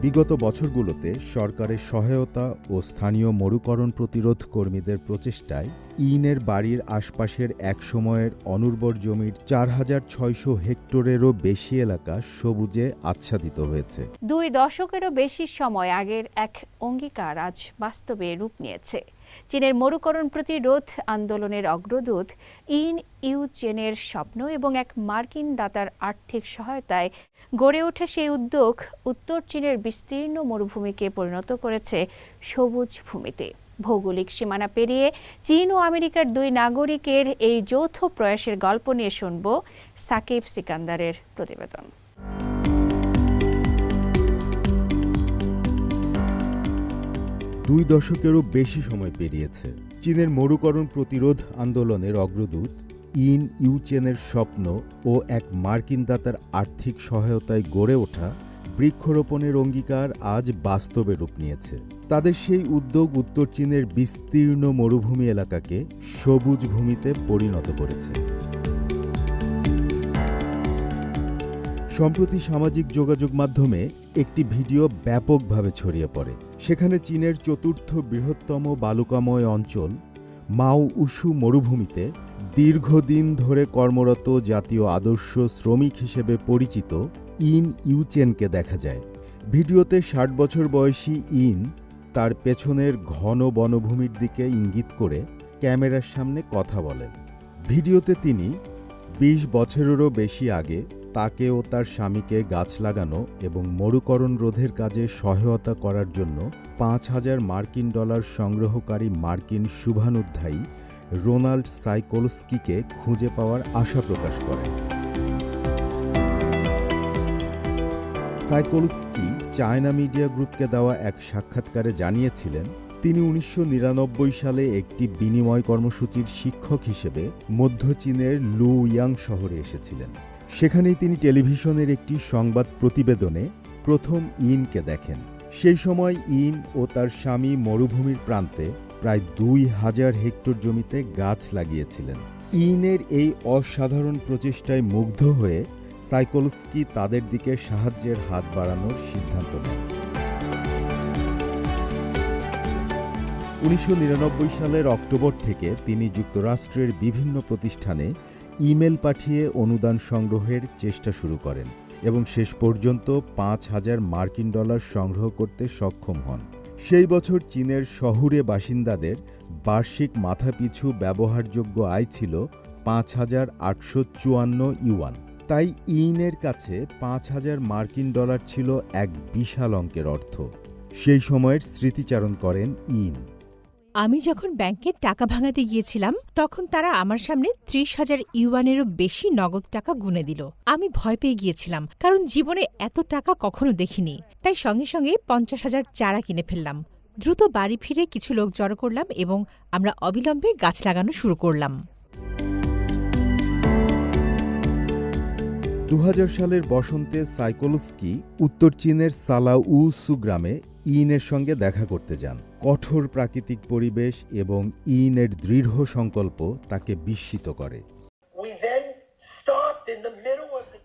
বিগত বছরগুলোতে সরকারের সহায়তা ও স্থানীয় মরুকরণ প্রতিরোধ কর্মীদের প্রচেষ্টায় ইনের বাড়ির আশপাশের এক সময়ের অনুর্বর জমির 4,600 হেক্টরেরও বেশি এলাকা সবুজে আচ্ছাদিত হয়েছে। 2 দশকেরও বেশি সময় আগের এক অঙ্গীকার আজ বাস্তবে রূপ নিয়েছে। চীনের মরুকরণ প্রতিরোধ আন্দোলনের অগ্রদূত ইন ইউচেনের স্বপ্ন এবং এক মার্কিন দাতার আর্থিক সহায়তায় গড়ে ওঠা সেই উদ্যোগ উত্তর চীনের বিস্তীর্ণ মরুভূমিকে পরিণত করেছে সবুজ ভূমিতে। ভৌগোলিক সীমানা পেরিয়ে চীন ও আমেরিকার 2 নাগরিকের এই যৌথ প্রয়াসের গল্প নিয়ে শুনব সাকিব সিকান্দারের প্রতিবেদন। 2 দশকেরও বেশি সময় পেরিয়েছে। চীনের মরুকরণ প্রতিরোধ আন্দোলনের অগ্রদূত ইন ইউচেনের স্বপ্ন ও এক মার্কিন দাতার আর্থিক সহায়তায় গড়ে ওঠা বৃক্ষরোপণের অঙ্গীকার আজ বাস্তবে রূপ নিয়েছে। তাদের সেই উদ্যোগ উত্তর চীনের বিস্তীর্ণ মরুভূমি এলাকাকে সবুজ ভূমিতে পরিণত করেছে। সম্প্রতি সামাজিক যোগাযোগ মাধ্যমে একটি ভিডিও ব্যাপকভাবে ছড়িয়ে পড়ে। সেখানে চীনের 4র্থ বৃহত্তম বালুকাময় অঞ্চল মাও উশু মরুভূমিতে দীর্ঘদিন ধরে কর্মরত জাতীয় আদর্শ শ্রমিক হিসেবে পরিচিত ইন ইউচেনকে দেখা যায়। ভিডিওতে 60 বছর বয়সী ইন তার পেছনের ঘন বনভূমির দিকে ইঙ্গিত করে ক্যামেরার সামনে কথা বলেন। ভিডিওতে তিনি 20 বছরেরও বেশি আগে তাকে ও তার স্বামীকে গাছ লাগানো এবং মরুকরণ রোধের কাজে সহায়তা করার জন্য $5,000 মার্কিন সংগ্রহকারী মার্কিন শুভানুধ্যায়ী রোনাল্ড সাইকোলস্কিকে খুঁজে পাওয়ার আশা প্রকাশ করেন। সাইকোলস্কি চায়না মিডিয়া গ্রুপকে দেওয়া এক সাক্ষাৎকারে জানিয়েছিলেন, তিনি 1999 সালে একটি বিনিময় কর্মসূচির শিক্ষক হিসেবে মধ্য চীনের লুইয়াং শহরে এসেছিলেন। সেখানেই তিনি টেলিভিশনের একটি সংবাদ প্রতিবেদনে প্রথম ইনকে দেখেন। সেই সময় ইন ও তার স্বামী মরুভূমির প্রান্তে প্রায় 2,000 হেক্টর জমিতে গাছ লাগিয়েছিলেন। ইনের এই অসাধারণ প্রচেষ্টায় মুগ্ধ হয়ে সাইকোলস্কি তাদের দিকে সাহায্যের হাত বাড়ানোর সিদ্ধান্ত নেন। 1999 সালের অক্টোবর থেকে তিনি যুক্তরাষ্ট্রের বিভিন্ন প্রতিষ্ঠানে ইমেল পাঠিয়ে অনুদান সংগ্রহের চেষ্টা শুরু করেন এবং শেষ পর্যন্ত $5,000 মার্কিন সংগ্রহ করতে সক্ষম হন। সেই বছর চীনের শহুরে বাসিন্দাদের বার্ষিক মাথাপিছু ব্যবহারযোগ্য আয় ছিল 5,854 ইউয়ান। তাই ইনের কাছে $5,000 মার্কিন ছিল এক বিশাল অঙ্কের অর্থ। সেই সময়ের স্মৃতিচারণ করেন ইন। আমি যখন ব্যাংকের টাকা ভাঙাতে গিয়েছিলাম তখন তারা আমার সামনে 30,000 ইউয়ানেরও বেশি নগদ টাকা গুনে দিল। আমি ভয় পেয়ে গিয়েছিলাম, কারণ জীবনে এত টাকা কখনো দেখিনি। তাই সঙ্গে সঙ্গে 50,000 চারা কিনে ফেললাম। দ্রুত বাড়ি ফিরে কিছু লোক জড়ো করলাম এবং আমরা অবিলম্বে গাছ লাগানো শুরু করলাম। 2000 সালের বসন্তে সাইকোলস্কি উত্তর চীনের সালাউসু গ্রামে ইনের সঙ্গে দেখা করতে যান। কঠোর প্রাকৃতিক পরিবেশ এবং ইনের দৃঢ় সংকল্প তাকে বিস্মিত করে।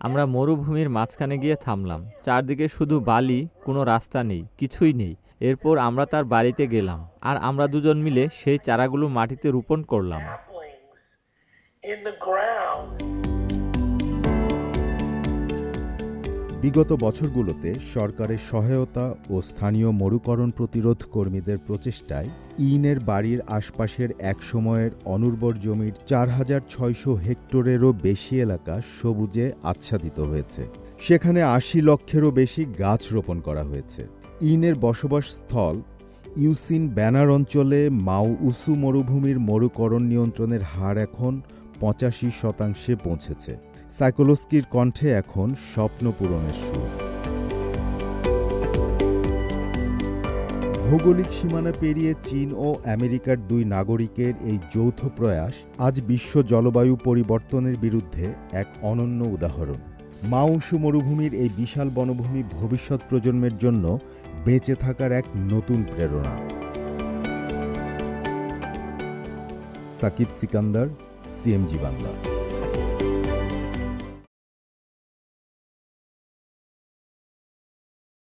আমরা মরুভূমির মাঝখানে গিয়ে থামলাম। চারদিকে শুধু বালি, কোনো রাস্তা নেই, কিছুই নেই। এরপর আমরা তার বাড়িতে গেলাম আর আমরা দুজন মিলে সেই চারাগুলো মাটিতে রোপণ করলাম। বিগত বছরগুলোতে সরকারের সহায়তা ও স্থানীয় মরুকরণ প্রতিরোধ কর্মীদের প্রচেষ্টায় ইনের বাড়ির আশপাশের এক সময়ের অনুর্বর জমির 4,600 হেক্টরেরও বেশি এলাকা সবুজে আচ্ছাদিত হয়েছে। সেখানে 80 লক্ষেরও বেশি গাছ রোপণ করা হয়েছে। ইনের বসবাস স্থল ইউসিন ব্যানার অঞ্চলে মাও উসু মরুভূমির মরুকরণ নিয়ন্ত্রণের হার এখন 85% পৌঁছেছে। সাইকোলস্কির কণ্ঠে এখন স্বপ্ন পূরণের সুর। ভৌগোলিক সীমানা পেরিয়ে চীন ও আমেরিকার 2 নাগরিকের এই যৌথ প্রয়াস আজ বিশ্ব জলবায়ু পরিবর্তনের বিরুদ্ধে এক অনন্য উদাহরণ। মাও উশু মরুভূমির এই বিশাল বনভূমি ভবিষ্যৎ প্রজন্মের জন্য বেঁচে থাকার এক নতুন প্রেরণা। সাকিব সিকান্দার, সিএমজি বাংলা।